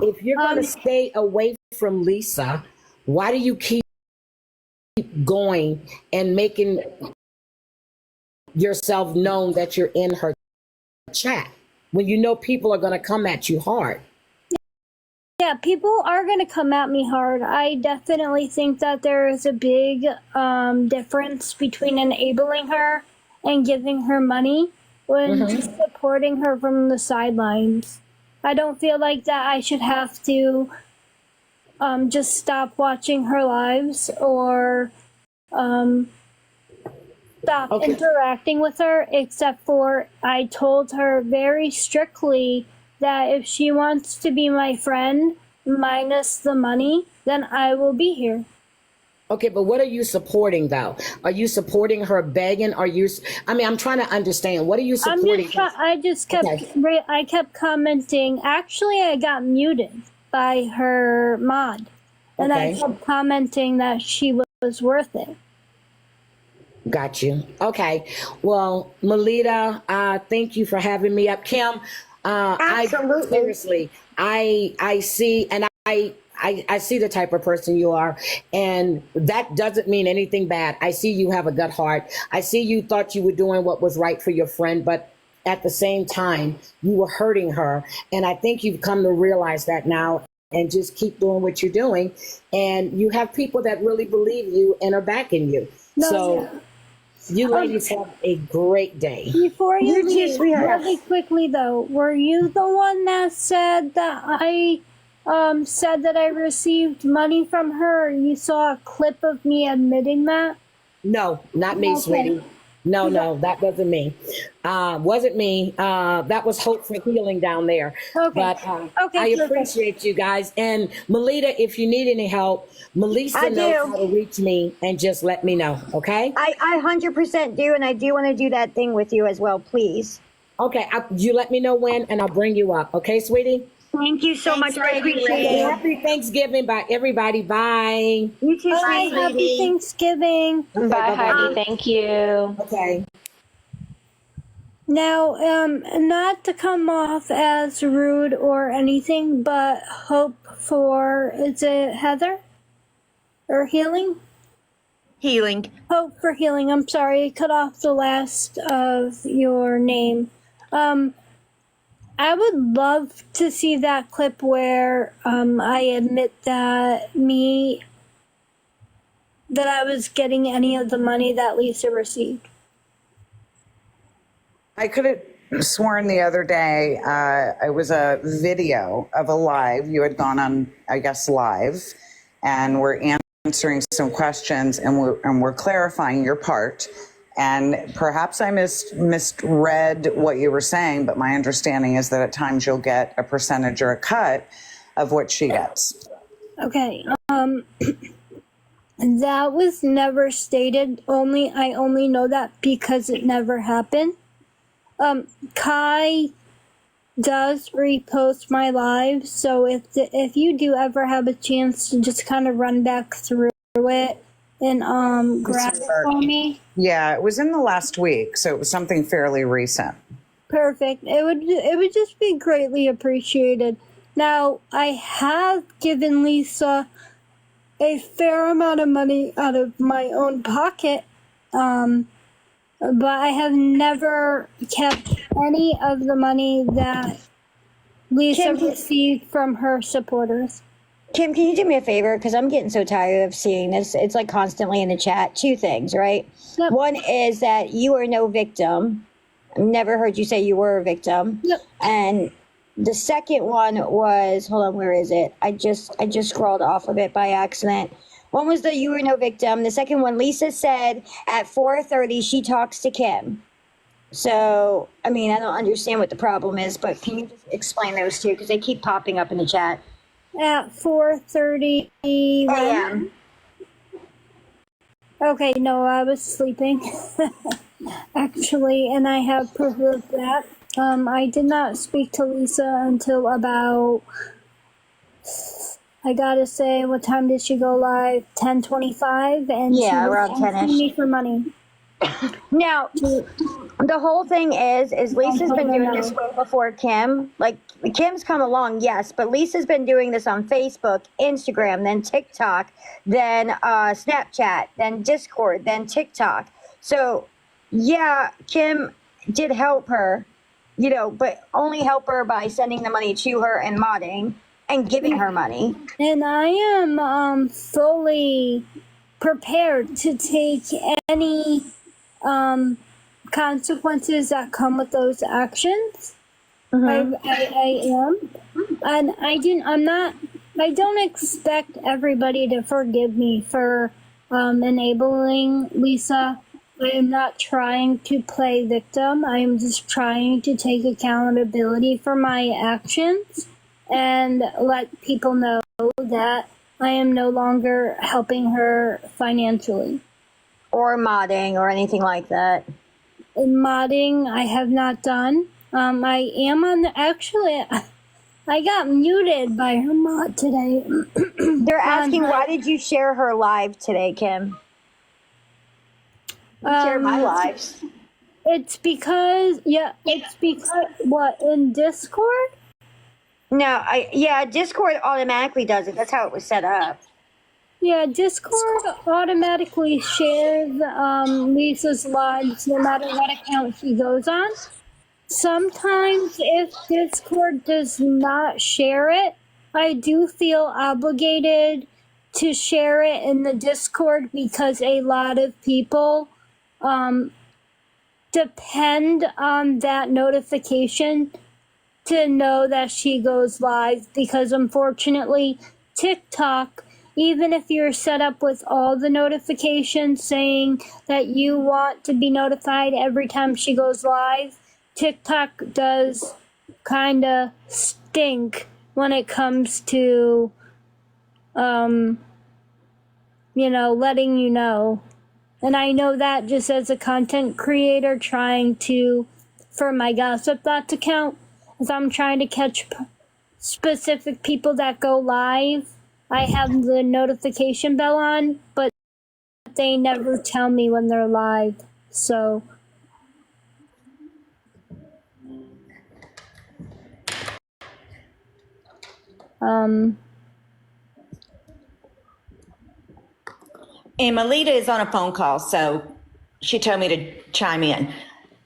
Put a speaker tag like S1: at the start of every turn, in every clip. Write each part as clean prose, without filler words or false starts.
S1: If you're going to stay away from Lisa, why do you keep going and making yourself known that you're in her chat when you know people are going to come at you hard?
S2: Yeah, people are going to come at me hard. I definitely think that there is a big difference between enabling her and giving her money when just supporting her from the sidelines. I don't feel like that I should have to just stop watching her lives or stop interacting with her, except for I told her very strictly that if she wants to be my friend minus the money, then I will be here.
S1: Okay, but what are you supporting though? Are you supporting her begging? I'm trying to understand. What are you supporting?
S2: I kept commenting. Actually, I got muted by her mod. And I kept commenting that she was worth it.
S1: Got you. Okay. Well, Melita, thank you for having me up. Kim,
S3: Absolutely.
S1: I see, and I see the type of person you are, and that doesn't mean anything bad. I see you have a good heart. I see you thought you were doing what was right for your friend, but at the same time, you were hurting her. And I think you've come to realize that now and just keep doing what you're doing. And you have people that really believe you and are backing you. You ladies have a great day.
S2: Before you leave, really quickly though, were you the one that said that I said that I received money from her? You saw a clip of me admitting that?
S1: No, not me, sweetie. No, that wasn't me. Wasn't me. That was Hope for Healing down there.
S2: Okay.
S1: But I appreciate you guys. And Melita, if you need any help, Melissa knows how to reach me, and just let me know, okay?
S3: I 100% do, and I do want to do that thing with you as well, please.
S1: Okay, you let me know when, and I'll bring you up. Okay, sweetie?
S3: Thank you so much. I appreciate it.
S1: Happy Thanksgiving, bye, everybody. Bye.
S3: You too,
S2: Bye. Happy Thanksgiving.
S4: Okay, bye, Heidi. Thank you.
S1: Okay.
S2: Now, not to come off as rude or anything, but hope for, is it Heather? Or healing?
S3: Healing.
S2: Hope for healing. I'm sorry, I cut off the last of your name. I would love to see that clip where I admit that I was getting any of the money that Lisa received.
S5: I could have sworn the other day it was a video of a live. You had gone on, I guess, live, and we're answering some questions, and we're clarifying your part. And perhaps I misread what you were saying, but my understanding is that at times you'll get a percentage or a cut of what she gets.
S2: Okay. That was never stated. I only know that because it never happened. Kai does repost my live, so if you do ever have a chance to just kind of run back through it and grab it for me.
S5: Yeah, it was in the last week, so it was something fairly recent.
S2: Perfect. It would just be greatly appreciated. Now, I have given Lisa a fair amount of money out of my own pocket, but I have never kept any of the money that Lisa received from her supporters.
S3: Kim, can you do me a favor? Because I'm getting so tired of seeing this. It's like constantly in the chat. Two things, right?
S2: Yep.
S3: One is that you are no victim. I've never heard you say you were a victim.
S2: Yep.
S3: And the second one was, hold on, where is it? I just scrolled off of it by accident. One was the you were no victim. The second one, Lisa said at 4:30 she talks to Kim. So, I mean, I don't understand what the problem is, but can you just explain those two? Because they keep popping up in the chat.
S2: At 4:30
S3: a.m.
S2: Okay, no, I was sleeping. Actually, and I have proof of that. I did not speak to Lisa until about, I gotta say, what time did she go live? 10:25, and
S3: Yeah,
S2: she was
S3: around
S2: asking
S3: 10-ish.
S2: me for money.
S3: Now, the whole thing is Lisa's been doing this way before Kim. Like, Kim's come along, yes, but Lisa's been doing this on Facebook, Instagram, then TikTok, then Snapchat, then Discord, then TikTok. So, yeah, Kim did help her, you know, but only help her by sending the money to her and modding and giving her money.
S2: And I am fully prepared to take any consequences that come with those actions. I am, and I don't expect everybody to forgive me for enabling Lisa. I am not trying to play victim. I am just trying to take accountability for my actions and let people know that I am no longer helping her financially.
S3: Or modding or anything like that.
S2: Modding, I have not done. I am on actually, I got muted by her mod today.
S3: They're asking, why did you share her live today, Kim? Share my lives.
S2: It's because what, in Discord?
S3: No, Discord automatically does it. That's how it was set up.
S2: Yeah, Discord automatically shares Lisa's lives no matter what account she goes on. Sometimes if Discord does not share it, I do feel obligated to share it in the Discord because a lot of people depend on that notification to know that she goes live, because unfortunately TikTok, even if you're set up with all the notifications saying that you want to be notified every time she goes live, TikTok does kind of stink when it comes to, letting you know. And I know that just as a content creator trying to, for my Gossip Thoughts account, if I'm trying to catch specific people that go live, I have the notification bell on, but they never tell me when they're live. So,
S6: And Melita is on a phone call, so she told me to chime in.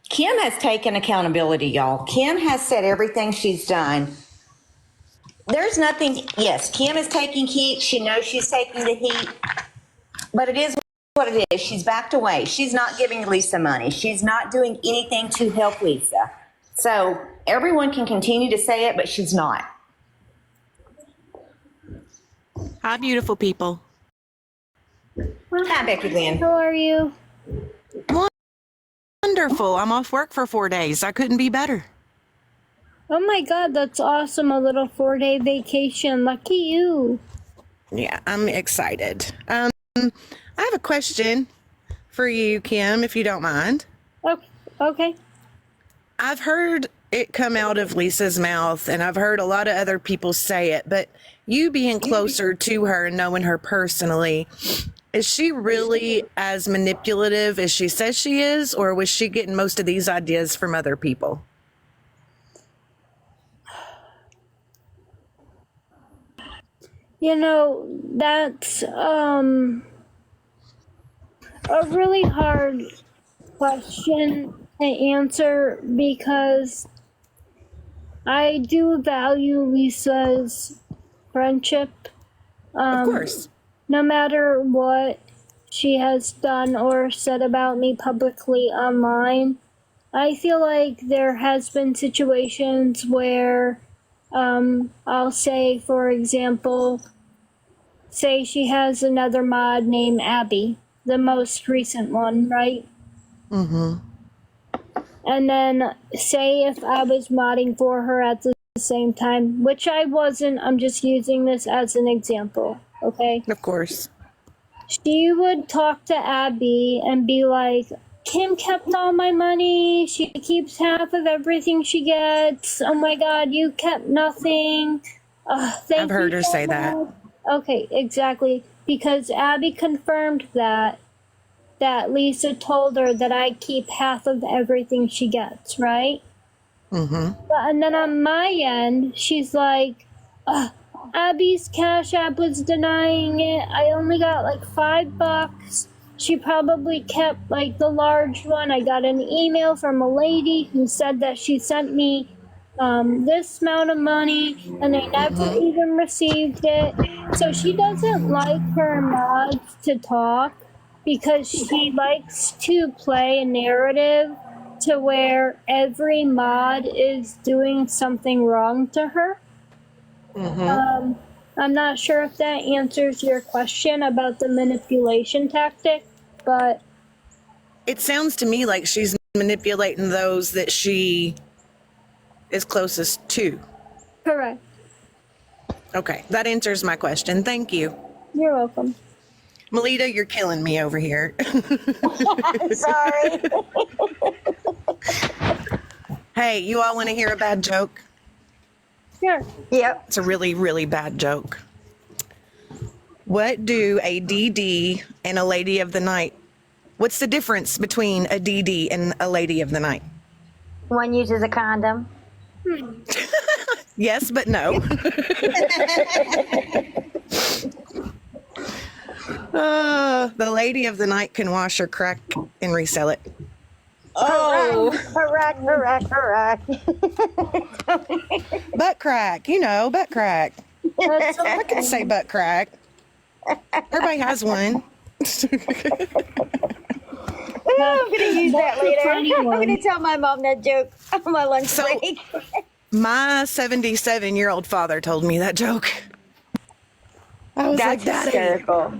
S6: Kim has taken accountability, y'all. Kim has said everything she's done. There's nothing, yes, Kim is taking heat. She knows she's taking the heat, but it is what it is. She's backed away. She's not giving Lisa money. She's not doing anything to help Lisa. So everyone can continue to say it, but she's not.
S7: Hi, beautiful people.
S6: Hi, Becky Lynn.
S2: how are you?
S7: Wonderful. I'm off work for 4 days. I couldn't be better.
S2: Oh my God, that's awesome. A little 4-day vacation. Lucky you.
S7: Yeah, I'm excited. I have a question for you, Kim, if you don't mind.
S2: Okay.
S7: I've heard it come out of Lisa's mouth, and I've heard a lot of other people say it, but you being closer to her and knowing her personally, is she really as manipulative as she says she is, or was she getting most of these ideas from other people?
S2: That's a really hard question to answer because I do value Lisa's friendship.
S7: Of course.
S2: No matter what she has done or said about me publicly online, I feel like there has been situations where I'll say, for example, say she has another mod named Abby, the most recent one, right?
S7: Mm-hmm.
S2: And then say if I was modding for her at the same time, which I wasn't, I'm just using this as an example, okay?
S7: Of course.
S2: She would talk to Abby and be like, Kim kept all my money. She keeps half of everything she gets. Oh my God, you kept nothing.
S7: I've heard her say that.
S2: Okay, exactly. Because Abby confirmed that that Lisa told her that I keep half of everything she gets, right? And then on my end, she's like, Abby's Cash App was denying it. I only got like $5. She probably kept like the large one. I got an email from a lady who said that she sent me this amount of money and I never even received it. So she doesn't like her mods to talk because she likes to play a narrative to where every mod is doing something wrong to her. I'm not sure if that answers your question about the manipulation tactic, but
S7: It sounds to me like she's manipulating those that she is closest to.
S2: correct.
S7: Okay, that answers my question. Thank you.
S2: You're welcome.
S7: Melita, you're killing me over here.
S3: Sorry.
S7: Hey, you all want to hear a bad joke?
S2: Sure.
S3: Yep.
S7: It's a really, really bad joke. What do a DD and a lady of the night? What's the difference between a DD and a lady of the night?
S3: One uses a condom.
S7: Yes, but no. The lady of the night can wash her crack and resell it.
S3: Correct.
S7: Butt crack, butt crack.
S2: That's
S7: I can say butt crack. Everybody has one.
S3: I'm gonna use that
S2: That's a
S3: later.
S2: funny
S3: I'm
S2: one.
S3: gonna tell my mom that joke on my lunch
S7: So-
S3: break.
S7: My 77-year-old father told me that joke. I was
S3: That's
S7: like, Daddy.
S3: hysterical.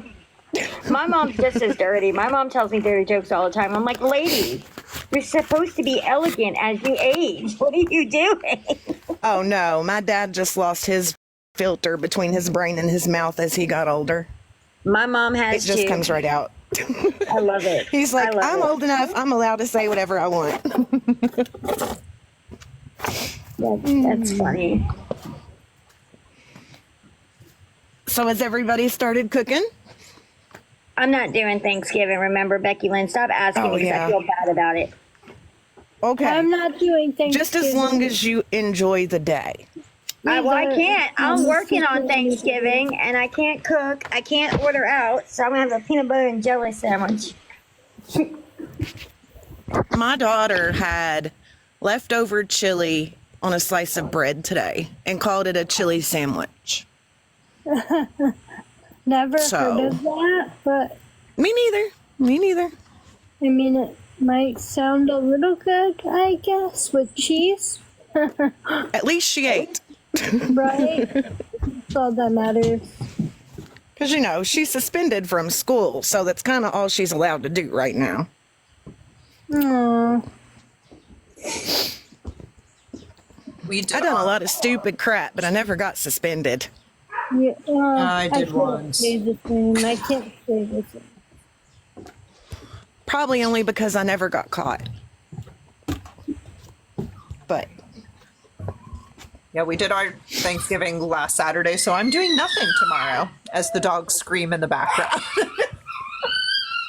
S3: My mom's just as dirty. My mom tells me dirty jokes all the time. I'm like, lady, you're supposed to be elegant as you age. What are you doing?
S7: Oh no, my dad just lost his filter between his brain and his mouth as he got older.
S3: My mom
S7: It
S3: has
S7: just
S3: too.
S7: comes right out.
S3: I love it.
S7: He's like,
S3: I love
S7: I'm
S3: it.
S7: old enough. I'm allowed to say whatever I want.
S3: That's funny.
S7: So has everybody started cooking?
S3: I'm not doing Thanksgiving. Remember, Becky Lynn, stop asking
S7: Oh,
S3: me because
S7: yeah.
S3: I feel bad about it.
S7: Okay.
S2: I'm not doing things.
S7: Just as long as you enjoy the day.
S3: I can't. I'm working on Thanksgiving and I can't cook. I can't order out. So I'm going to have a peanut butter and jelly sandwich.
S7: My daughter had leftover chili on a slice of bread today and called it a chili sandwich.
S2: Never
S7: So-
S2: heard of that, but
S7: Me neither.
S2: I mean, it might sound a little good, I guess, with cheese,
S7: At least she ate.
S2: right? That's all that matters.
S7: Because, she's suspended from school, so that's kind of all she's allowed to do right now.
S2: Aww.
S8: We did.
S7: I done a lot of stupid crap, but I never got suspended.
S2: Yeah,
S8: I did
S2: can't
S8: once.
S2: say the same. I can't say the same.
S7: Probably only because I never got caught. But
S8: Yeah, we did our Thanksgiving last Saturday, so I'm doing nothing tomorrow as the dogs scream in the background.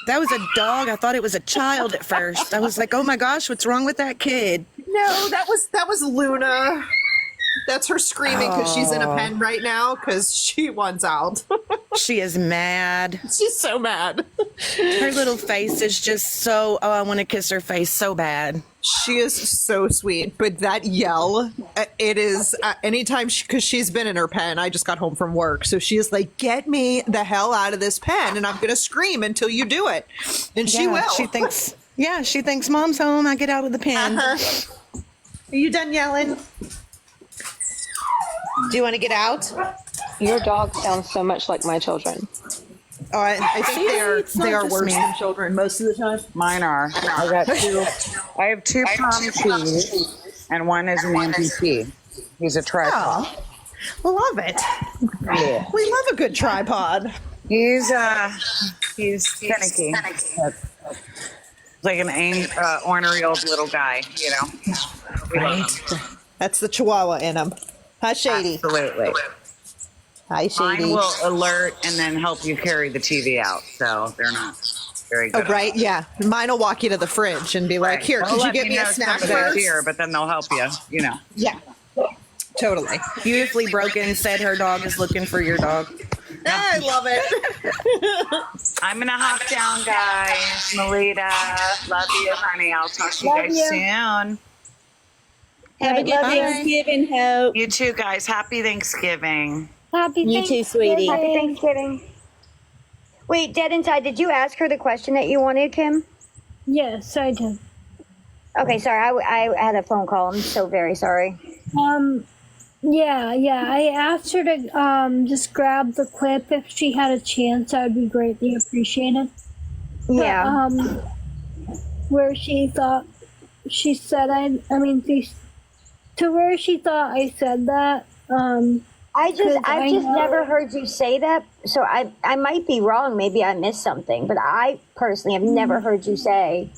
S7: that was a dog. I thought it was a child at first. I was like, oh my gosh, what's wrong with that kid?
S8: No, that was Luna. That's her screaming because she's in a pen right now because she wants out.
S7: She is mad.
S8: She's so mad.
S7: Her little face is just so, I want to kiss her face so bad.
S8: She is so sweet, but that yell, it is anytime because she's been in her pen. I just got home from work, so she is like, "Get me the hell out of this pen," and I'm gonna scream until you do it, and she will.
S7: She thinks mom's home. I get out of the pen.
S8: Are you done yelling? Do you want to get out?
S4: Your dog sounds so much like my children.
S8: Oh, I think
S7: it's not
S8: they are
S7: just
S8: worse
S7: me.
S8: than children most of the time.
S5: Mine are. I have two POMCs and one is an amputee. He's a tripod.
S8: Love it.
S5: Yeah.
S8: We love a good tripod.
S5: He's finicky. Like an ornery old little guy, We love him.
S8: That's the Chihuahua in him. Hi, Shady.
S5: Absolutely.
S8: Hi, Shady.
S5: Mine will alert and then help you carry the TV out. So they're very
S8: Oh,
S5: good.
S8: right. Yeah. Mine will walk you to the fridge and be like, here,
S5: They'll
S8: could you
S5: let
S8: get me a
S5: know
S8: snack
S5: some of it's
S8: first?
S5: here, but then they'll help you, you know.
S8: Yeah. Totally.
S7: Beautifully Broken said her dog is looking for your dog.
S8: I love it.
S5: I'm going to hop down, guys. Melita, love you, honey. I'll talk to you
S2: Love
S5: guys
S2: you.
S5: soon.
S9: Have a good
S3: love you.
S9: Thanksgiving, Hope.
S5: You too, guys. Happy Thanksgiving.
S2: Happy
S9: You too, sweetie.
S3: Happy
S2: Thanksgiving.
S3: Thanksgiving. Wait, Dead Inside, did you ask her the question that you wanted, Kim?
S2: Yes, I did.
S3: Okay, sorry. I had a phone call. I'm so very sorry.
S2: Yeah. I asked her to just grab the clip if she had a chance. That would be greatly appreciated.
S3: Yeah.
S2: Where she thought she said to where she thought I said that.
S3: I've
S2: 'cause I
S3: just
S2: know-
S3: never heard you say that, so I might be wrong. Maybe I missed something, but I personally have never heard you say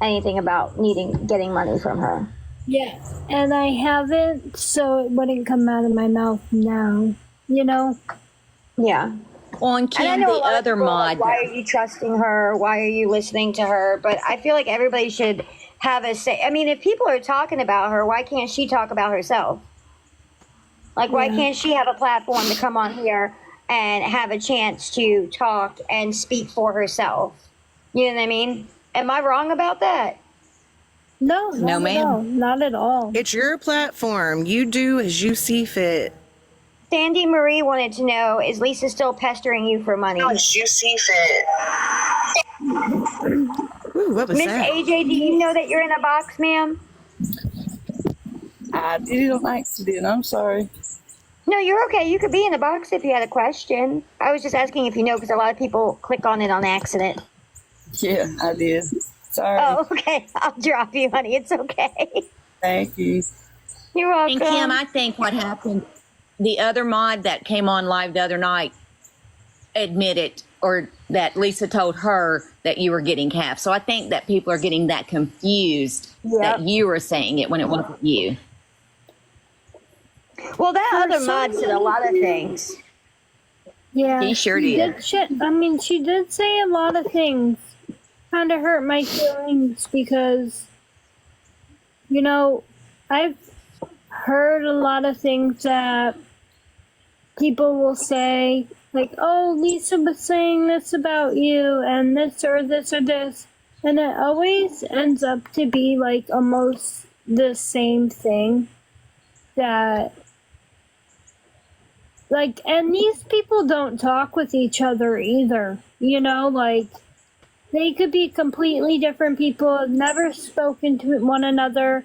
S3: anything about getting money from her.
S2: Yeah, and I haven't, so it wouldn't come out of my mouth now. You know?
S3: Yeah.
S9: On
S3: And I
S9: Kim,
S3: know a
S9: the
S3: lot of
S9: other
S3: people are like,
S9: mod.
S3: why are you trusting her? Why are you listening to her? But I feel like everybody should have a say. I mean, if people are talking about her, why can't she talk about herself? Like, why can't she have a platform to come on here and have a chance to talk and speak for herself? You know what I mean? Am I wrong about that?
S2: No,
S9: No,
S2: not
S9: ma'am.
S2: at all. Not at all.
S7: It's your platform. You do as you see fit.
S3: Sandy Marie wanted to know, is Lisa still pestering you for money?
S10: As you see fit.
S7: Ooh, what was
S3: Miss
S7: that?
S3: AJ, do you know that you're in a box, ma'am?
S10: I did it on accident. I'm sorry.
S3: No, you're okay. You could be in a box if you had a question. I was just asking if you know, because a lot of people click on it on accident.
S10: Yeah, I did. Sorry.
S3: Oh, okay. I'll drop you, honey. It's okay.
S10: Thank you.
S3: You're welcome.
S6: And Kim, I think what happened, the other mod that came on live the other night admitted, or that Lisa told her that you were getting half. So I think that people are getting that confused that you were saying it when it wasn't you.
S3: Well, that other mod said a lot of things.
S2: Yeah,
S6: He sure
S2: she
S6: did.
S2: She did say a lot of things. Kind of hurt my feelings because, you know, I've heard a lot of things that people will say, like, oh, Lisa was saying this about you, and this or this or this. And it always ends up to be, like, almost the same thing that, like, and these people don't talk with each other either, you know, like, they could be completely different people, have never spoken to one another,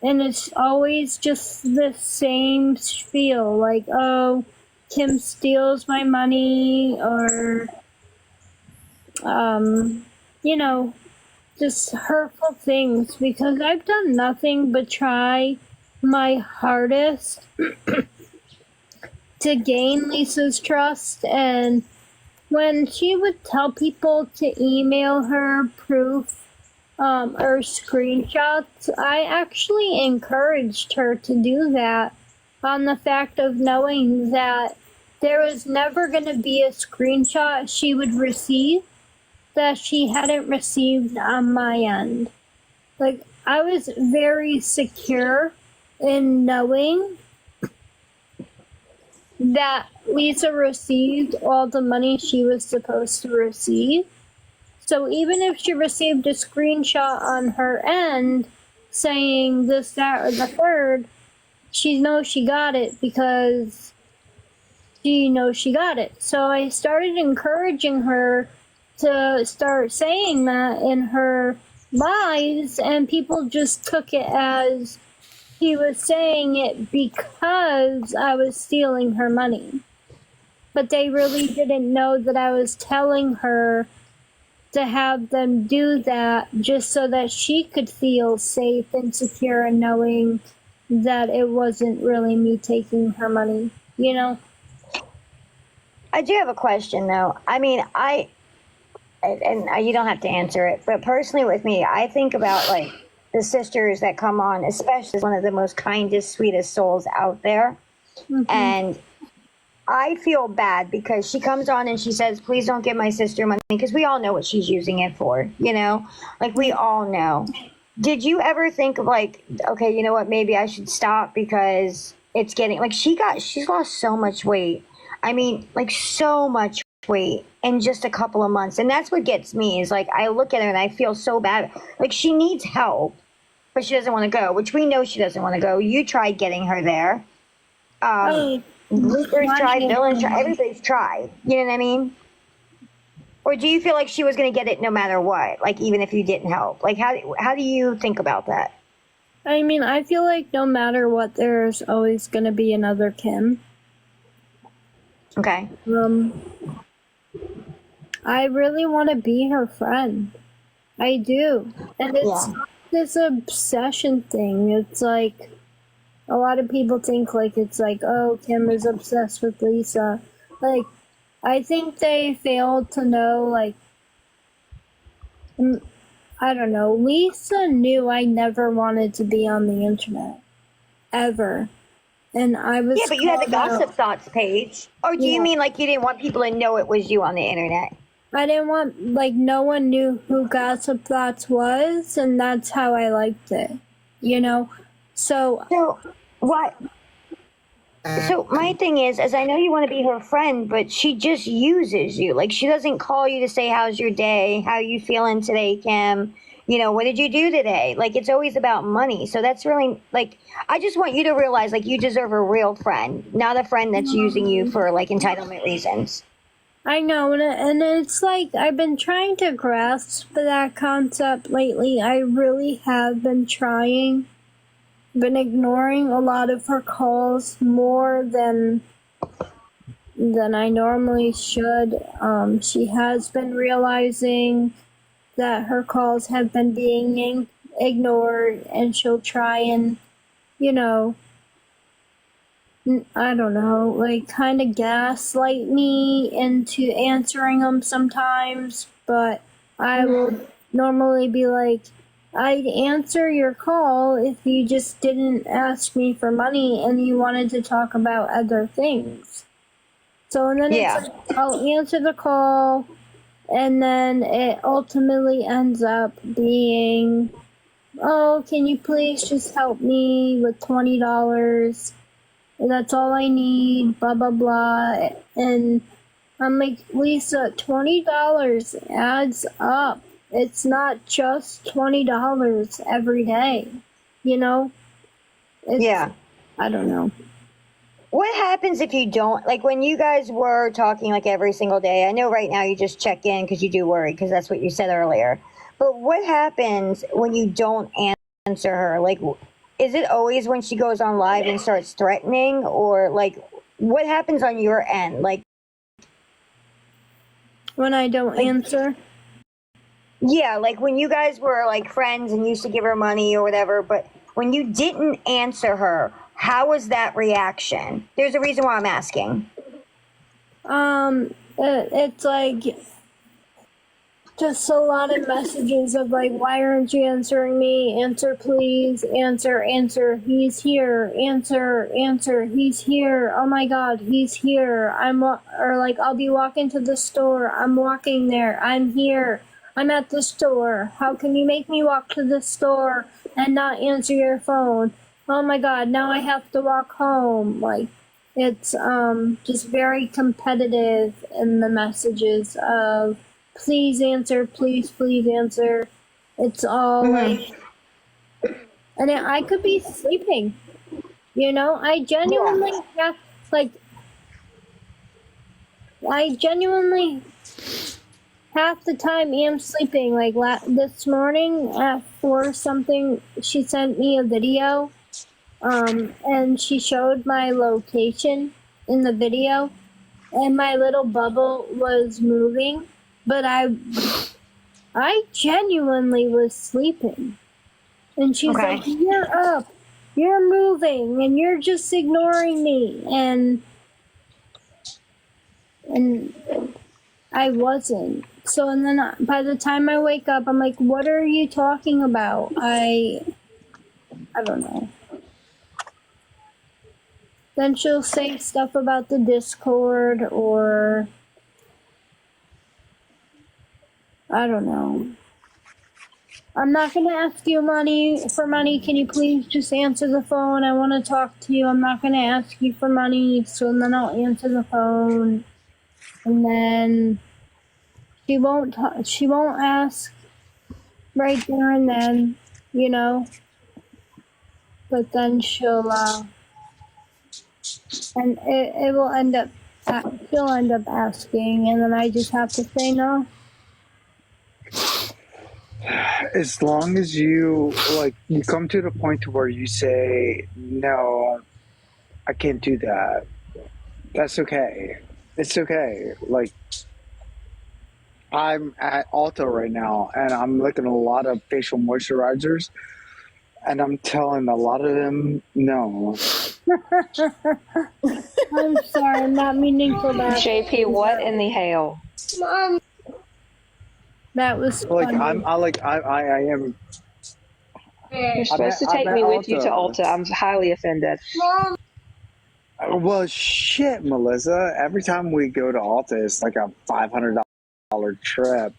S2: and it's always just the same spiel, like, oh, Kim steals my money, or, you know, just hurtful things, because I've done nothing but try my hardest to gain Lisa's trust, and when she would tell people to email her proof or screenshots, I actually encouraged her to do that on the fact of knowing that there was never going to be a screenshot she would receive that she hadn't received on my end. Like, I was very secure in knowing that Lisa received all the money she was supposed to receive. So even if she received a screenshot on her end saying this, that, or the third, she knows she got it because she knows she got it. So I started encouraging her to start saying that in her lives, and people just took it as he was saying it because I was stealing her money. But they really didn't know that I was telling her to have them do that just so that she could feel safe and secure and knowing that it wasn't really me taking her money, you know?
S3: I do have a question, though. I mean, and you don't have to answer it, but personally with me, I think about, like, the sisters that come on, especially one of the most kindest, sweetest souls out there. And I feel bad because she comes on and she says, please don't give my sister money, because we all know what she's using it for, you know? Like, we all know. Did you ever think of, like, okay, you know what, maybe I should stop because it's getting, like, she's lost so much weight. I mean, like, so much weight in just a couple of months. And that's what gets me, is like, I look at her and I feel so bad. Like, she needs help, but she doesn't want to go, which we know she doesn't want to go. You tried getting her there. Luper's tried, Dylan's tried, everybody's tried. You know what I mean? Or do you feel like she was going to get it no matter what? Like, even if you didn't help? Like, how do you think about that?
S2: I mean, I feel like no matter what, there's always going to be another Kim.
S3: Okay.
S2: I really want to be her friend. I do. And it's not this obsession thing. It's like, a lot of people think like it's like, oh, Kim is obsessed with Lisa. Like, I think they failed to know, like, I don't know. Lisa knew I never wanted to be on the internet. Ever. And I was.
S3: Yeah, but you had the Gossip Thoughts page. Or do you mean like you didn't want people to know it was you on the internet?
S2: I didn't want, like, no one knew who Gossip Thoughts was, and that's how I liked it. You know? So
S3: what? So my thing is I know you want to be her friend, but she just uses you. Like, she doesn't call you to say, how's your day? How you feeling today, Kim? You know, what did you do today? Like, it's always about money. So that's really, like, I just want you to realize, like, you deserve a real friend, not a friend that's using you for, like, entitlement reasons.
S2: I know, and it's like, I've been trying to grasp that concept lately. I really have been trying. Been ignoring a lot of her calls more than I normally should. She has been realizing that her calls have been being ignored, and she'll try and, you know, I don't know, like, kind of gaslight me into answering them sometimes, but I will normally be like, I'd answer your call if you just didn't ask me for money and you wanted to talk about other things. So, and then it's like, I'll answer the call, and then it ultimately ends up being, oh, can you please just help me with $20? That's all I need, blah, blah, blah. And I'm like, Lisa, $20 adds up. It's not just $20 every day, you know? I don't know.
S3: What happens if you don't, like, when you guys were talking, like, every single day? I know right now you just check in because you do worry, because that's what you said earlier. But what happens when you don't answer her? Like, is it always when she goes on live and starts threatening? Or, like, what happens on your end? Like,
S2: when I don't answer?
S3: Yeah, like when you guys were like friends and used to give her money or whatever, but when you didn't answer her, how was that reaction? There's a reason why I'm asking.
S2: It's like just a lot of messages of like, why aren't you answering me? Answer, please. Answer. He's here. Answer. He's here. Oh my God, he's here. Or like, I'll be walking to the store. I'm walking there. I'm here. I'm at the store. How can you make me walk to the store and not answer your phone? Oh my God, now I have to walk home. Like, it's just very competitive in the messages of, please answer, please answer. It's all like, and I could be sleeping, you know? I genuinely half the time am sleeping. Like this morning at 4 something, she sent me a video, and she showed my location in the video, and my little bubble was moving, but I genuinely was sleeping. And she's like, you're up, you're moving, and you're just ignoring me. And I wasn't. So, and then by the time I wake up, I'm like, what are you talking about? I don't know. then she'll say stuff about the Discord, or I don't know. I'm not going to ask you for money. Can you please just answer the phone? I want to talk to you. I'm not going to ask you for money. So then I'll answer the phone. And then she won't ask right there and then, you know. But then she'll and it will end up she'll end up asking, and then I just have to say no.
S11: As long as you you come to the point to where you say, no, I can't do that. That's okay. It's okay. Like, I'm at Ulta right now and I'm looking at a lot of facial moisturizers and I'm telling a lot of them no.
S2: I'm sorry, I'm not meaning for that.
S4: JP, what in the hell?
S2: Mom. That was
S11: Like
S2: funny.
S11: I am.
S4: You're supposed to take me with you to Ulta. I'm highly offended.
S2: Mom.
S11: Well, shit, Melissa. Every time we go to Ulta, it's like a $500 trip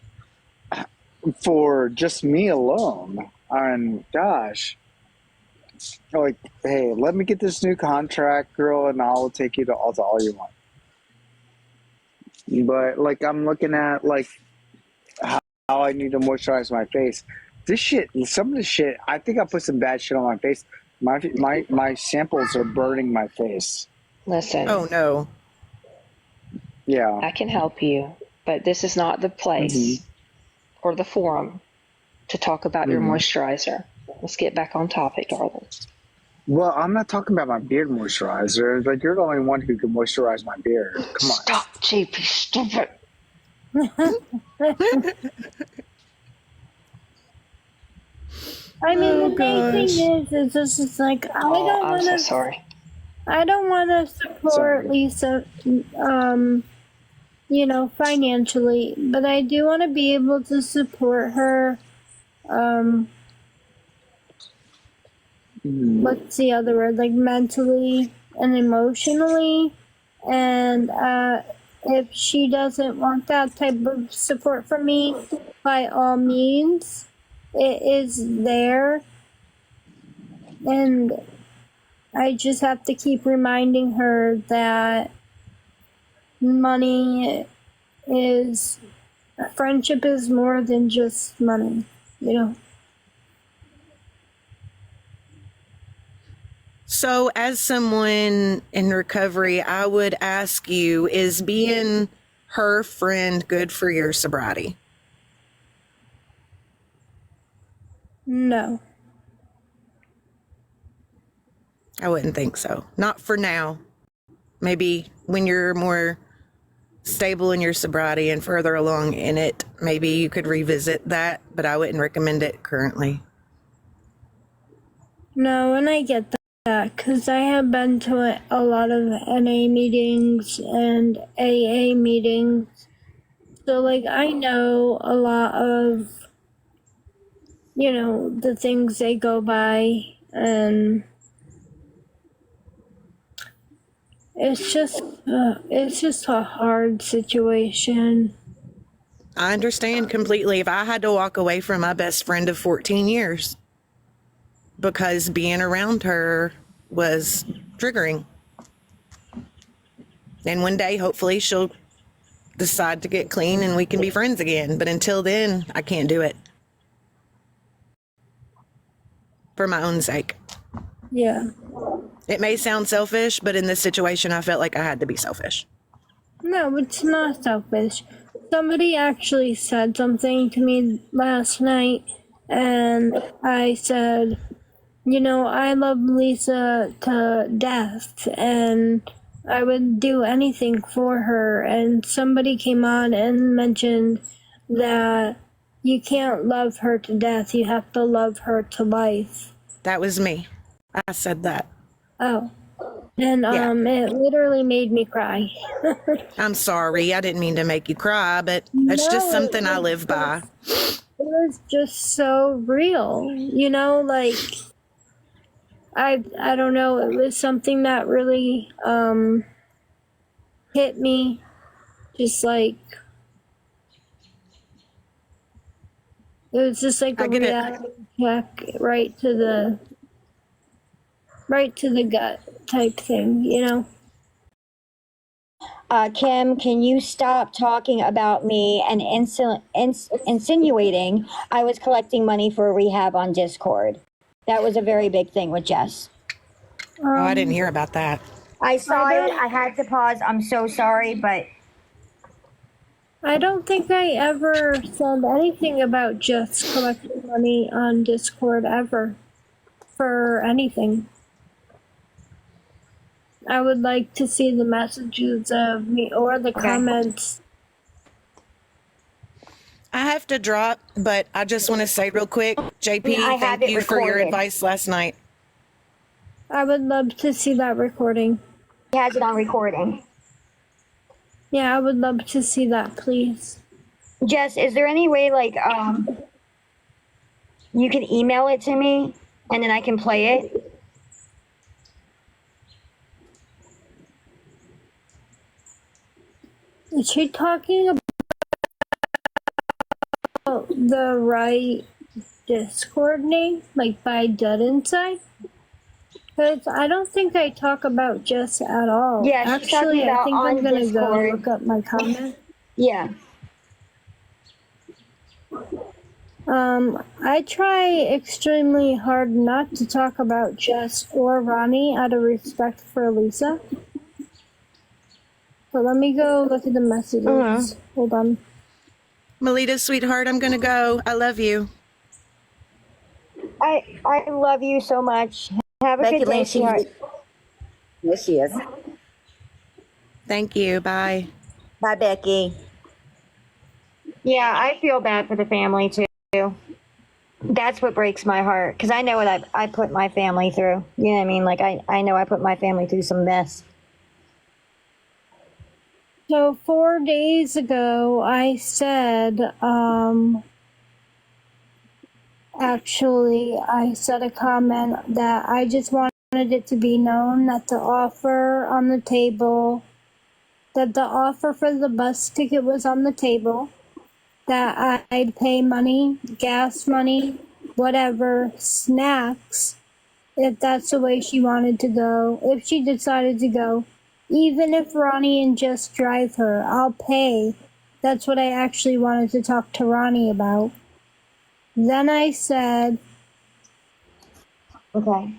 S11: for just me alone. And gosh, like, hey, let me get this new contract, girl, and I'll take you to Ulta all you want. But like, I'm looking at like how I need to moisturize my face. This shit, some of the shit, I think I put some bad shit on my face. My samples are burning my face.
S4: Listen.
S7: Oh no.
S11: Yeah.
S4: I can help you, but this is not the place or the forum to talk about your moisturizer. Let's get back on topic, darling.
S11: Well, I'm not talking about my beard moisturizer. Like, you're the only one who can moisturize my beard. Come on.
S4: Stop, JP, stupid.
S2: I mean, the main thing is this is like, I don't
S4: I'm
S2: want
S4: so
S2: to.
S4: sorry.
S2: I don't want to support Lisa, you know, financially, but I do want to be able to support her. What's the other word? Like mentally and emotionally, and if she doesn't want that type of support from me, by all means, it is there, and I just have to keep reminding her that money friendship is more than just money, you know.
S7: So, as someone in recovery, I would ask you, is being her friend good for your sobriety?
S2: No.
S7: I wouldn't think so. Not for now. Maybe when you're more stable in your sobriety and further along in it, maybe you could revisit that, but I wouldn't recommend it currently.
S2: No, and I get that because I have been to a lot of NA meetings and AA meetings. So, like, I know a lot of, you know, the things they go by, and it's just a hard situation.
S7: I understand completely. If I had to walk away from my best friend of 14 years because being around her was triggering. And one day, hopefully, she'll decide to get clean and we can be friends again. But until then, I can't do it. For my own sake.
S2: Yeah.
S7: It may sound selfish, but in this situation, I felt like I had to be selfish.
S2: No, it's not selfish. Somebody actually said something to me last night, and I said, you know, I love Lisa to death, and I would do anything for her. And somebody came on and mentioned that you can't love her to death, you have to love her to life.
S7: That was me. I said that.
S2: Oh. And it literally made me cry.
S7: I'm sorry. I didn't mean to make you cry, but that's just something I live by.
S2: It was just so real, you know, like, I don't know, it was something that really hit me, just like it was just like
S7: I
S2: a
S7: get it.
S2: reality check right to the gut type thing, you know.
S3: Kim, can you stop talking about me and insinuating I was collecting money for rehab on Discord? That was a very big thing with Jess.
S7: Oh, I didn't hear about that.
S3: I saw
S2: I
S3: it.
S2: don't-
S3: I had to pause. I'm so sorry, but
S2: I don't think I ever said anything about just collecting money on Discord ever for anything. I would like to see the messages of me or the comments.
S7: I have to drop, but I just want to say real quick, JP,
S3: I have
S7: thank
S3: it
S7: you for your
S3: recorded.
S7: advice last night.
S2: I would love to see that recording.
S3: he has it on recording.
S2: Yeah, I would love to see that, please.
S3: Jess, is there any way like you can email it to me and then I can play it?
S2: Is she talking about the right Discord name, like by Dead Inside? Because I don't think I talk about Jess at all.
S3: Yeah, she's
S2: Actually,
S3: talking about
S2: I think
S3: on
S2: I'm gonna
S3: Discord.
S2: go look up my comment.
S3: Yeah.
S2: I try extremely hard not to talk about Jess or Ronnie out of respect for Lisa. So let me go look at the messages. Hold on.
S7: Melita, sweetheart, I'm going to go. I love you.
S3: I love you so much. Have a
S6: Becky
S3: good day,
S6: Lynn,
S3: sweetheart.
S6: Yes, she is.
S7: Thank you. Bye.
S6: Bye, Becky.
S3: Yeah, I feel bad for the family too. That's what breaks my heart because I know what I put my family through. You know what I mean? Like I know I put my family through some mess.
S2: So 4 days ago, I said, actually, I said a comment that I just wanted it to be known that the offer on the table, that the offer for the bus ticket was on the table, that I'd pay money, gas money, whatever, snacks, if that's the way she wanted to go, if she decided to go. Even if Ronnie and Jess drive her, I'll pay. That's what I actually wanted to talk to Ronnie about. Then I said,
S3: Okay.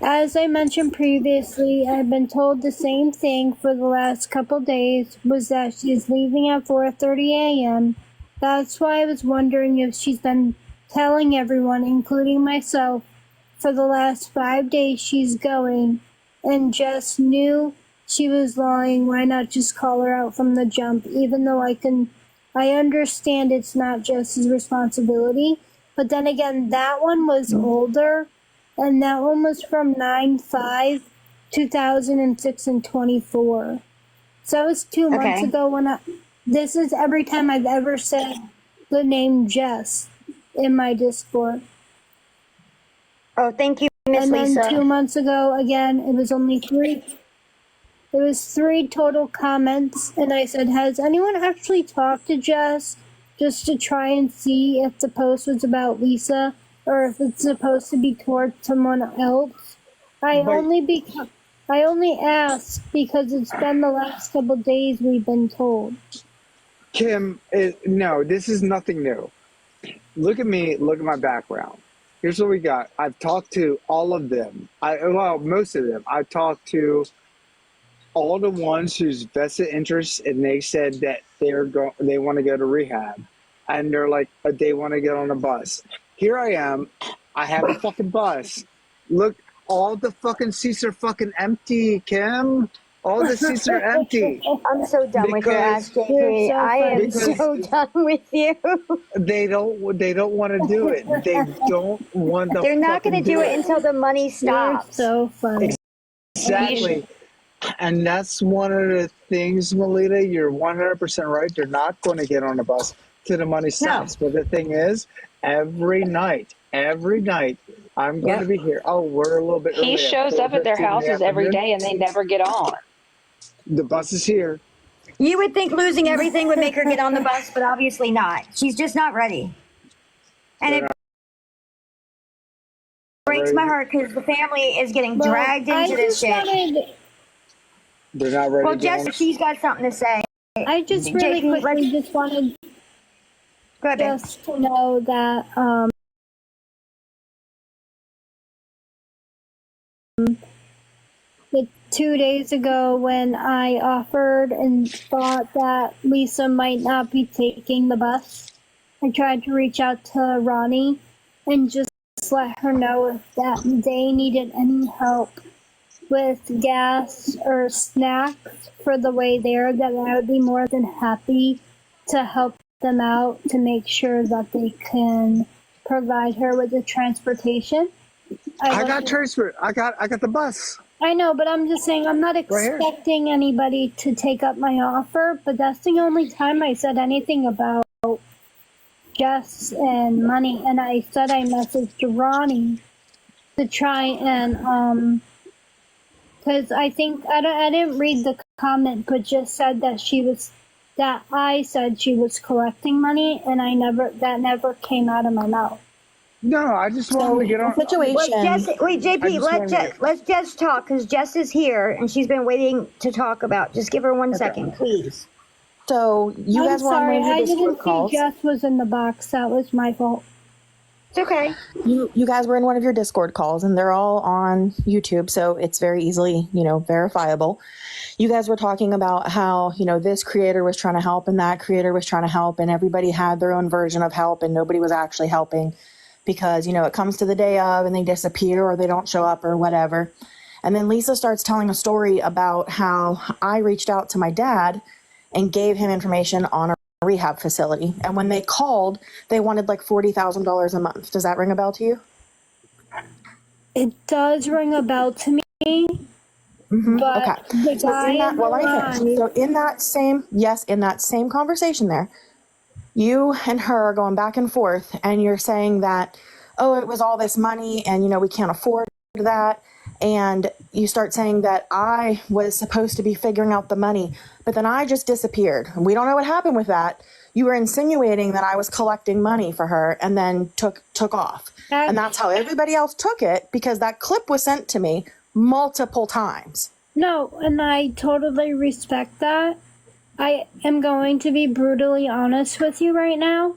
S2: as I mentioned previously, I've been told the same thing for the last couple days, was that she's leaving at 4:30 a.m. That's why I was wondering if she's been telling everyone, including myself, for the last 5 days she's going, and Jess knew she was lying. Why not just call her out from the jump? Even though I understand it's not Jess's responsibility, but then again, that one was older, and that one was from 9/5/2006 and 24. So that was 2 months
S3: Okay.
S2: ago this is every time I've ever said the name Jess in my Discord.
S3: Oh, thank you, Miss
S2: And then
S3: Lisa.
S2: 2 months ago, again, it was only three. There was 3 total comments, and I said, has anyone actually talked to Jess just to try and see if the post was about Lisa or if it's supposed to be towards someone else? I only ask because it's been the last couple days we've been told.
S11: Kim, no, this is nothing new. Look at me. Look at my background. Here's what we got. I've talked to all of them. Most of them. I've talked to all the ones whose vested interests, and they said that they want to go to rehab, and they're like, they want to get on a bus. Here I am. I have a fucking bus. Look, all the fucking seats are fucking empty, Kim. All the seats are empty.
S3: I'm so done with your ass, JP.
S2: so
S3: I am
S11: funny.
S3: so done with you.
S11: They don't want to do it. They don't want to.
S3: They're not going to
S11: fucking
S3: do it until the money
S2: You're
S3: stops.
S2: so funny.
S11: Exactly. And that's one of the things, Melita, you're 100% right. They're not going to get on a bus till the money stops. But the thing is, every night, every night. I'm going to be here. Oh, we're a little bit early.
S4: He shows up at their houses every day and they never get on.
S11: The bus is here.
S3: You would think losing everything would make her get on the bus, but obviously not. She's just not ready. And it breaks my heart because the family is getting dragged into this shit.
S11: They're not ready.
S3: Well, Jess, she's got something to say.
S2: I just really quickly just wanted just to know that the 2 days ago when I offered and thought that Lisa might not be taking the bus, I tried to reach out to Ronnie and just let her know if that they needed any help with gas or snacks for the way there, that I would be more than happy to help them out to make sure that they can provide her with the transportation.
S11: I got transport. I got the bus.
S2: I know, but I'm just saying I'm not expecting anybody to take up my offer, but that's the only time I said anything about Jess and money. And I said I messaged Ronnie to try and because I think I didn't read the comment, but just said that I said she was collecting money, and that never came out of my mouth.
S11: No, I just wanted to get on.
S3: Wait, JP, let's Jess talk because Jess is here and she's been waiting to talk about. Just give her 1 second, please.
S12: So you guys were on one of your Discord calls.
S2: I didn't see Jess was in the box. That was my fault.
S3: It's okay.
S12: You guys were in one of your Discord calls, and they're all on YouTube, so it's very easily, verifiable. You guys were talking about how, this creator was trying to help and that creator was trying to help, and everybody had their own version of help, and nobody was actually helping because, it comes to the day of and they disappear or they don't show up or whatever. And then Lisa starts telling a story about how I reached out to my dad and gave him information on a rehab facility. And when they called, they wanted like $40,000 a month. Does that ring a bell to you?
S2: It does ring a bell to me.
S12: Mm-hmm.
S2: But
S12: okay.
S2: the guy
S12: So in that same conversation there, you and her are going back and forth and you're saying that, oh, it was all this money and, we can't afford that. And you start saying that I was supposed to be figuring out the money, but then I just disappeared. We don't know what happened with that. You were insinuating that I was collecting money for her and then took off. And that's how everybody else took it because that clip was sent to me multiple times.
S2: No, and I totally respect that. I am going to be brutally honest with you right now.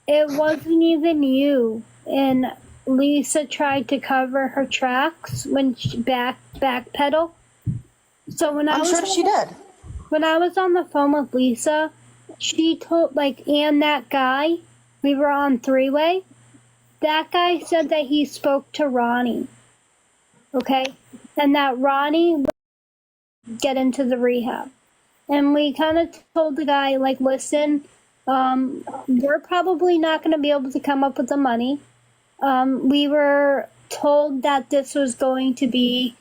S2: It wasn't even you. And Lisa tried to cover her tracks when she backpedal. So when I was on the phone with Lisa, she told and that guy, we were on three-way. That guy said that he spoke to Ronnie. Okay? And that Ronnie would get into the rehab. And we kind of told the guy, listen, we're probably not going to be able to come up with the money. We were told that this was going to be,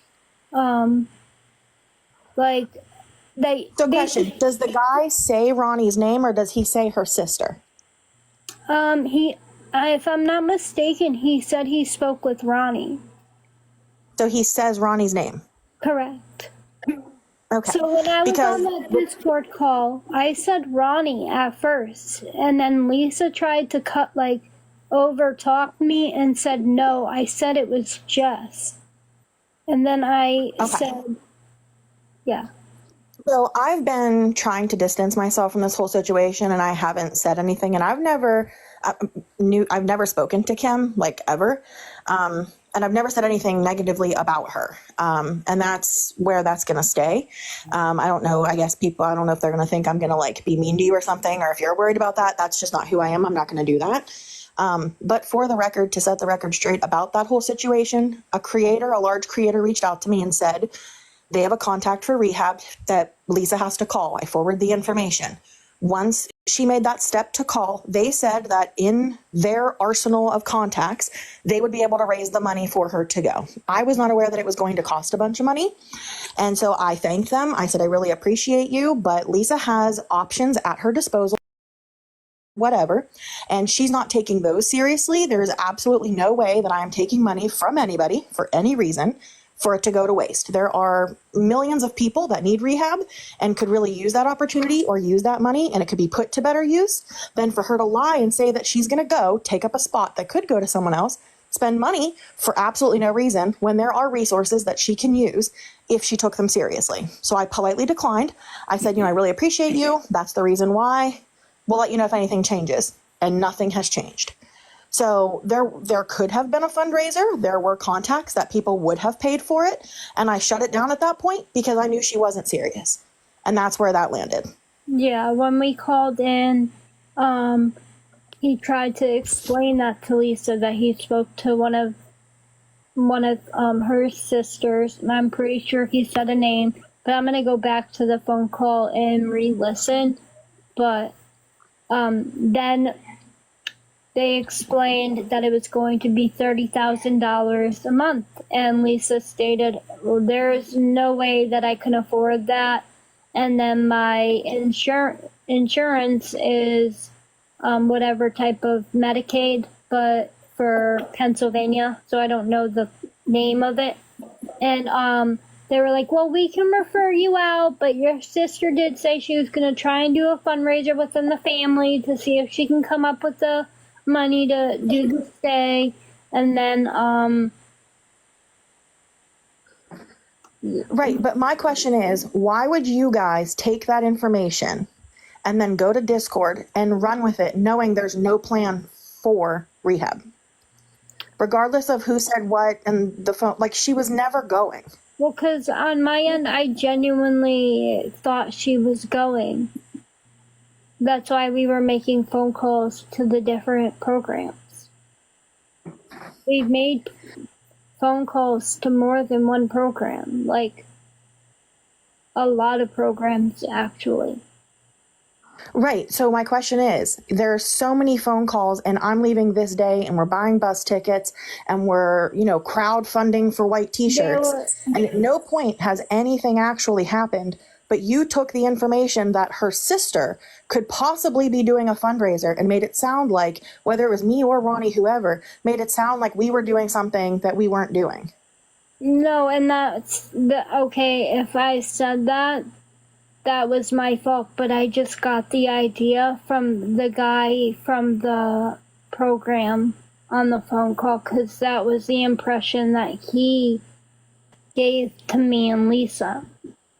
S12: So question, does the guy say Ronnie's name or does he say her sister?
S2: If I'm not mistaken, he said he spoke with Ronnie.
S12: So he says Ronnie's name?
S2: Correct.
S12: Okay.
S2: So when I was on that Discord call, I said Ronnie at first, and then Lisa tried to over talk me and said no. I said it was Jess, and then I said, yeah.
S12: So I've been trying to distance myself from this whole situation, and I haven't said anything. And I've never spoken to Kim ever. And I've never said anything negatively about her. And that's where that's going to stay. I don't know. I guess I don't know if they're going to think I'm going to be mean to you or something, or if you're worried about that, that's just not who I am. I'm not going to do that. But for the record, to set the record straight about that whole situation, a large creator reached out to me and said they have a contact for rehab that Lisa has to call. I forwarded the information. Once she made that step to call, they said that in their arsenal of contacts, they would be able to raise the money for her to go. I was not aware that it was going to cost a bunch of money. And so I thanked them. I said, I really appreciate you, but Lisa has options at her disposal whatever, and she's not taking those seriously, there's absolutely no way that I am taking money from anybody for any reason for it to go to waste. There are millions of people that need rehab and could really use that opportunity or use that money, and it could be put to better use than for her to lie and say that she's going to go take up a spot that could go to someone else, spend money for absolutely no reason when there are resources that she can use if she took them seriously. So I politely declined. I said, I really appreciate you. That's the reason why. We'll let you know if anything changes. And nothing has changed. So there could have been a fundraiser. There were contacts that people would have paid for it. And I shut it down at that point because I knew she wasn't serious. And that's where that landed.
S2: Yeah, when we called in, he tried to explain that to Lisa, that he spoke to one of her sisters, and I'm pretty sure he said a name, but I'm going to go back to the phone call and re-listen. But then they explained that it was going to be $30,000 a month, and Lisa stated, well, there's no way that I can afford that, and then my insurance is whatever type of Medicaid, but for Pennsylvania, so I don't know the name of it. And they were like, well, we can refer you out, but your sister did say she was going to try and do a fundraiser within the family to see if she can come up with the money to do the stay. And then
S12: right, but my question is, why would you guys take that information and then go to Discord and run with it knowing there's no plan for rehab? Regardless of who said what and the phone, like, she was never going.
S2: Well, because on my end, I genuinely thought she was going. That's why we were making phone calls to the different programs. We've made phone calls to more than one program, like a lot of programs, actually.
S12: Right. So my question is, there are so many phone calls, and I'm leaving this day, and we're buying bus tickets, and we're, crowdfunding for white t-shirts. And at no point has anything actually happened, but you took the information that her sister could possibly be doing a fundraiser and made it sound like, whether it was me or Ronnie, whoever, made it sound like we were doing something that we weren't doing.
S2: No, and okay, if I said that was my fault, but I just got the idea from the guy from the program on the phone call, because that was the impression that he gave to me and Lisa.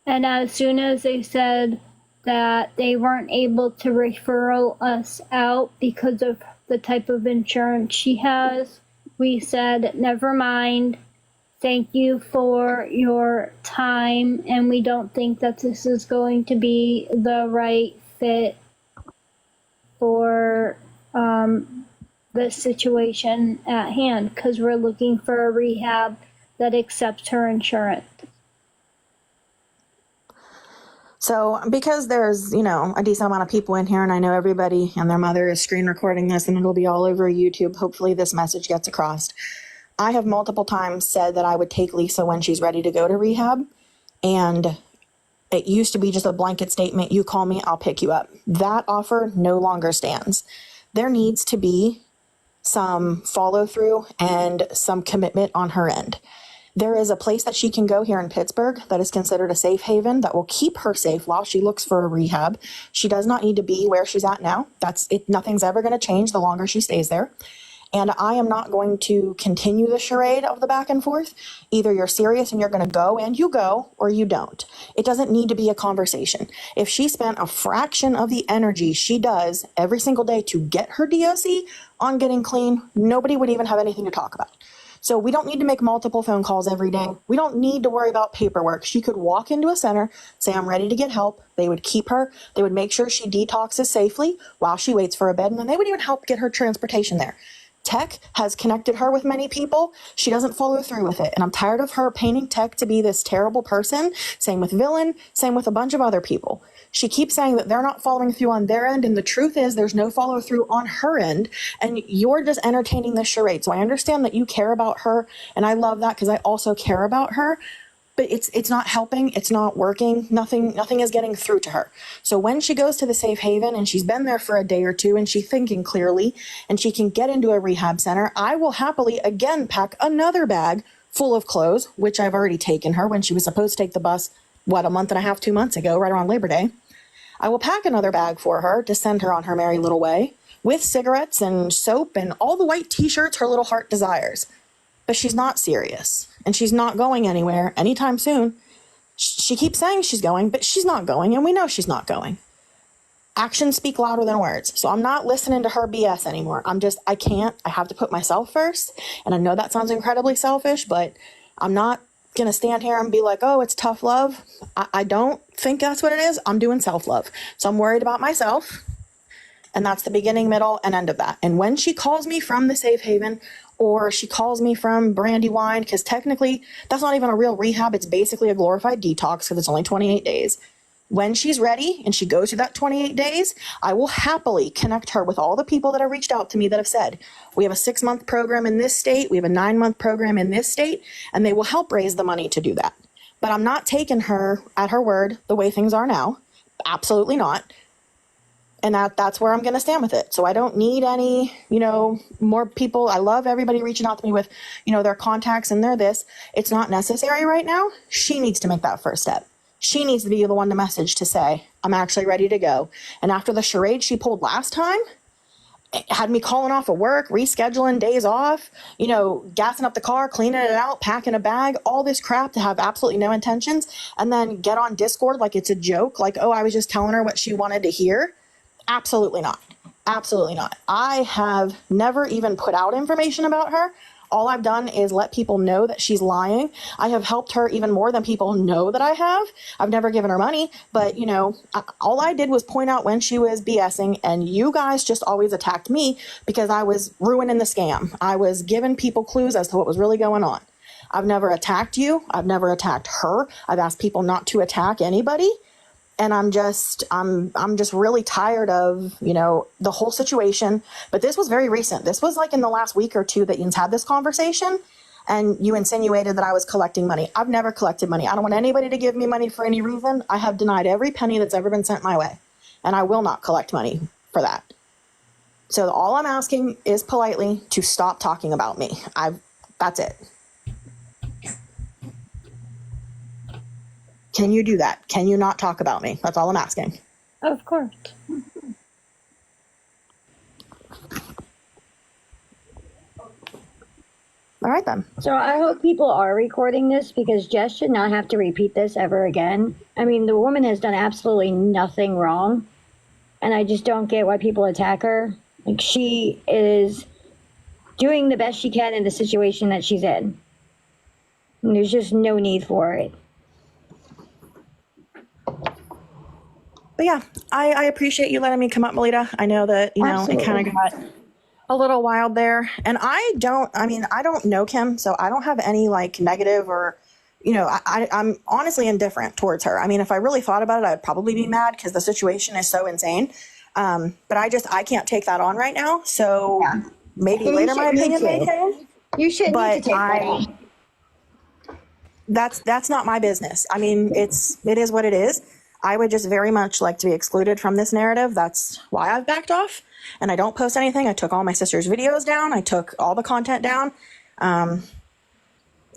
S2: And as soon as they said that they weren't able to refer us out because of the type of insurance she has, we said, never mind. Thank you for your time, and we don't think that this is going to be the right fit for the situation at hand, because we're looking for a rehab that accepts her insurance.
S12: So because there's, a decent amount of people in here, and I know everybody and their mother is screen recording this, and it'll be all over YouTube. Hopefully this message gets across. I have multiple times said that I would take Lisa when she's ready to go to rehab. And it used to be just a blanket statement. You call me, I'll pick you up. That offer no longer stands. There needs to be some follow through and some commitment on her end. There is a place that she can go here in Pittsburgh that is considered a safe haven that will keep her safe while she looks for a rehab. She does not need to be where she's at now. That's it. Nothing's ever going to change the longer she stays there. And I am not going to continue the charade of the back and forth. Either you're serious and you're going to go and you go, or you don't. It doesn't need to be a conversation. If she spent a fraction of the energy she does every single day to get her DOC on getting clean, nobody would even have anything to talk about. So we don't need to make multiple phone calls every day. We don't need to worry about paperwork. She could walk into a center, say, I'm ready to get help. They would keep her. They would make sure she detoxes safely while she waits for a bed. And then they would even help get her transportation there. Tech has connected her with many people. She doesn't follow through with it. And I'm tired of her painting Tech to be this terrible person. Same with Villain, same with a bunch of other people. She keeps saying that they're not following through on their end. And the truth is there's no follow through on her end. And you're just entertaining this charade. So I understand that you care about her. And I love that because I also care about her. but it's not helping. It's not working. Nothing is getting through to her. So when she goes to the safe haven and she's been there for a day or two and she's thinking clearly and she can get into a rehab center, I will happily again pack another bag full of clothes, which I've already taken her when she was supposed to take the bus, a month and a half, 2 months ago, right around Labor Day. I will pack another bag for her to send her on her merry little way with cigarettes and soap and all the white t-shirts her little heart desires. But she's not serious and she's not going anywhere anytime soon. She keeps saying she's going, but she's not going, and we know she's not going. Actions speak louder than words. So I'm not listening to her BS anymore. I have to put myself first. And I know that sounds incredibly selfish, but I'm not going to stand here and be like, oh, it's tough love. I don't think that's what it is. I'm doing self-love. So I'm worried about myself. And that's the beginning, middle, and end of that. And when she calls me from the safe haven, or she calls me from Brandywine, because technically that's not even a real rehab. It's basically a glorified detox because it's only 28 days. When she's ready and she goes through that 28 days, I will happily connect her with all the people that have reached out to me that have said, we have a 6-month program in this state, we have a 9-month program in this state, and they will help raise the money to do that. But I'm not taking her at her word the way things are now. Absolutely not. And that's where I'm going to stand with it. So I don't need any, more people. I love everybody reaching out to me with, their contacts and their this. It's not necessary right now. She needs to make that first step. She needs to be the one to message to say, I'm actually ready to go. And after the charade she pulled last time, it had me calling off of work, rescheduling days off, gassing up the car, cleaning it out, packing a bag, all this crap to have absolutely no intentions, and then get on Discord like it's a joke, like, oh, I was just telling her what she wanted to hear. Absolutely not. Absolutely not. I have never even put out information about her. All I've done is let people know that she's lying. I have helped her even more than people know that I have. I've never given her money, but all I did was point out when she was BSing, and you guys just always attacked me because I was ruining the scam. I was giving people clues as to what was really going on. I've never attacked you. I've never attacked her. I've asked people not to attack anybody. And I'm just really tired of, the whole situation. But this was very recent. This was like in the last week or two that you had this conversation, and you insinuated that I was collecting money. I've never collected money. I don't want anybody to give me money for any reason. I have denied every penny that's ever been sent my way, and I will not collect money for that. So all I'm asking is politely to stop talking about me. That's it. Can you do that? Can you not talk about me? That's all I'm asking.
S2: Of course.
S12: All right, then.
S3: So I hope people are recording this, because Jess should not have to repeat this ever again. I mean, the woman has done absolutely nothing wrong, and I just don't get why people attack her. Like, she is doing the best she can in the situation that she's in. And there's just no need for it.
S12: But yeah, I appreciate you letting me come up, Melita. I know that,
S3: Absolutely.
S12: It kind of got a little wild there. And I don't know Kim, so I don't have any negative or, I'm honestly indifferent towards her. I mean, if I really thought about it, I'd probably be mad because the situation is so insane. But I can't take that on right now. So maybe later my opinion may change.
S3: You shouldn't need to take that on.
S12: That's not my business. I mean, it is what it is. I would just very much like to be excluded from this narrative. That's why I've backed off, and I don't post anything. I took all my sister's videos down. I took all the content down.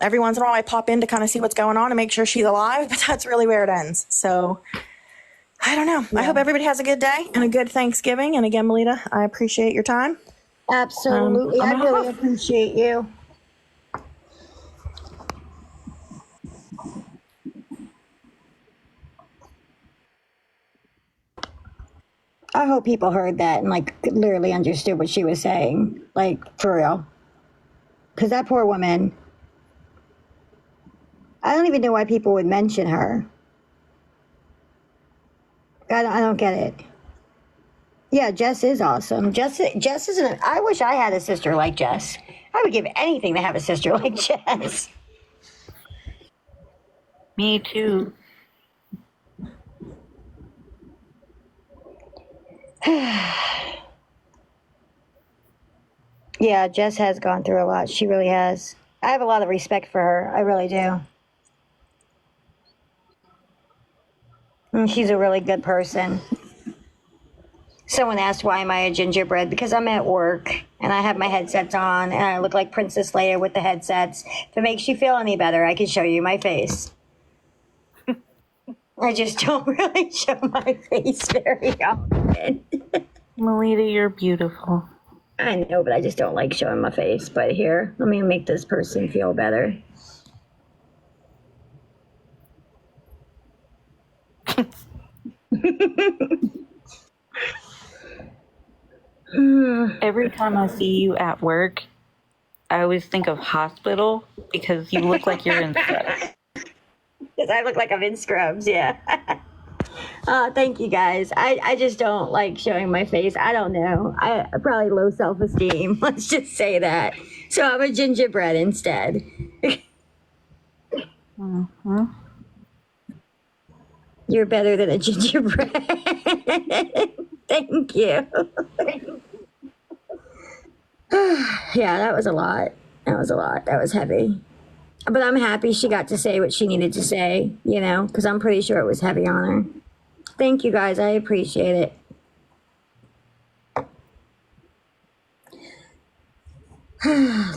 S12: Every once in a while I pop in to kind of see what's going on and make sure she's alive, but that's really where it ends. So I don't know. Yeah. I hope everybody has a good day and a good Thanksgiving. And again, Melita, I appreciate your time.
S3: Absolutely. I really appreciate you. I hope people heard that and literally understood what she was saying, for real. Because that poor woman, I don't even know why people would mention her. I don't get it. Yeah, Jess is awesome. Jess is I wish I had a sister like Jess. I would give anything to have a sister like Jess.
S9: Me too.
S3: Yeah, Jess has gone through a lot. She really has. I have a lot of respect for her. I really do. And she's a really good person. Someone asked, why am I a gingerbread? Because I'm at work and I have my headsets on and I look like Princess Leia with the headsets. If it makes you feel any better, I can show you my face. I just don't really show my face very often.
S13: Melita, you're beautiful.
S3: I know, but I just don't like showing my face. But here, let me make this person feel better.
S13: Every time I see you at work, I always think of hospital because you look like you're in scrubs.
S3: Because I look like I'm in scrubs, yeah. Thank you guys. I just don't like showing my face. I don't know. I probably low self-esteem. Let's just say that. So I'm a gingerbread instead.
S13: Mm-hmm.
S3: You're better than a gingerbread. Thank you. Yeah, that was a lot. That was heavy. But I'm happy she got to say what she needed to say, you know, because I'm pretty sure it was heavy on her. Thank you guys. I appreciate it.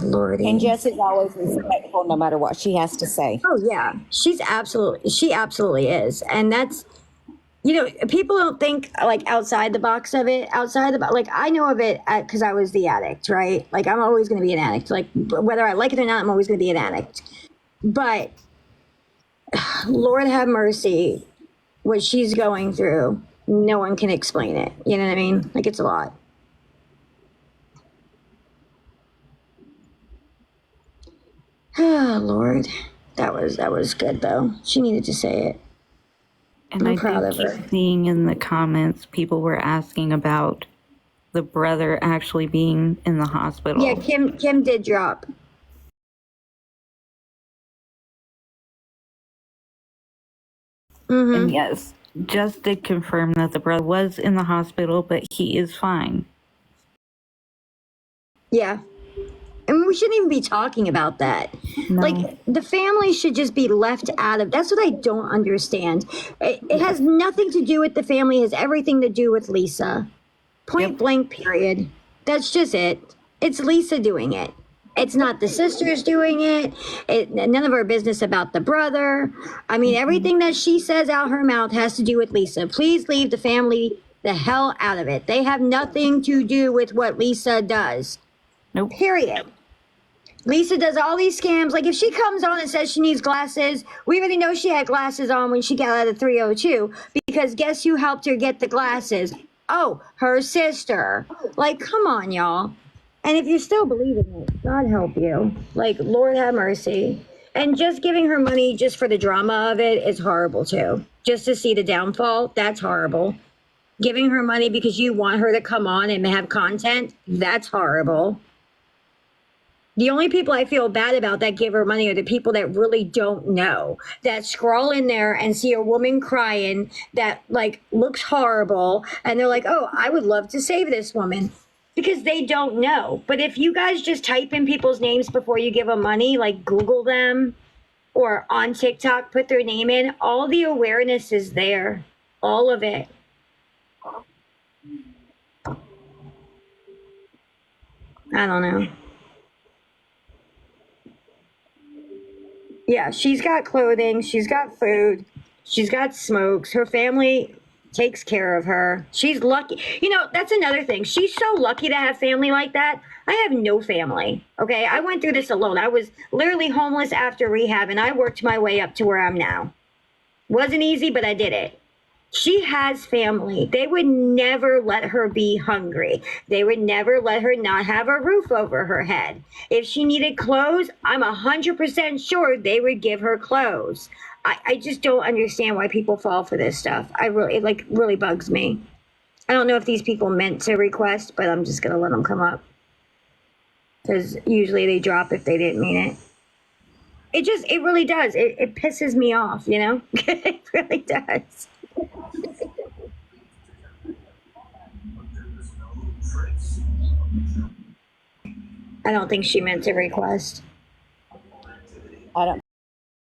S3: Lordy.
S14: And Jess is always respectful no matter what she has to say.
S3: Oh yeah, she absolutely is. And that's, you know, people don't think like outside the box of it, like I know of it because I was the addict, right? Like I'm always going to be an addict. Like whether I like it or not, I'm always going to be an addict. But Lord have mercy, what she's going through, no one can explain it. You know what I mean? Like it's a lot. Oh, Lord, that was good though. She needed to say it.
S13: And
S3: I'm
S13: I
S3: proud
S13: did
S3: of her.
S13: keep seeing in the comments, people were asking about the brother actually being in the hospital.
S3: Yeah, Kim did drop. Mm-hmm.
S13: And yes, Jess did confirm that the brother was in the hospital, but he is fine.
S3: Yeah. I mean, we shouldn't even be talking about that.
S13: No.
S3: Like, the family should just be left out of. That's what I don't understand. It has nothing to do with the family. It has everything to do with Lisa. Point blank, period. That's just it. It's Lisa doing it. It's not the sisters doing it. None of our business about the brother. I mean, everything that she says out her mouth has to do with Lisa. Please leave the family the hell out of it. They have nothing to do with what Lisa does.
S13: Nope.
S3: Period. Lisa does all these scams. Like if she comes on and says she needs glasses, we already know she had glasses on when she got out of 302 because guess who helped her get the glasses? Oh, her sister. Like, come on, y'all. And if you're still believing it, God help you. Like, Lord have mercy. And just giving her money just for the drama of it is horrible too. Just to see the downfall, that's horrible. Giving her money because you want her to come on and have content, that's horrible. The only people I feel bad about that give her money are the people that really don't know, that scroll in there and see a woman crying that like looks horrible. And they're like, oh, I would love to save this woman because they don't know. But if you guys just type in people's names before you give them money, like Google them or on TikTok, put their name in, all the awareness is there, all of it. I don't know. Yeah, she's got clothing, she's got food, she's got smokes. Her family takes care of her. She's lucky. You know, that's another thing. She's so lucky to have family like that. I have no family. Okay, I went through this alone. I was literally homeless after rehab, and I worked my way up to where I'm now. Wasn't easy, but I did it. She has family. They would never let her be hungry. They would never let her not have a roof over her head. If she needed clothes, I'm 100% sure they would give her clothes. I just don't understand why people fall for this stuff. It really bugs me. I don't know if these people meant to request, but I'm just going to let them come up. Because usually they drop if they didn't mean it. It really does. It pisses me off, you know? It really does. I don't think she meant to request.
S14: I don't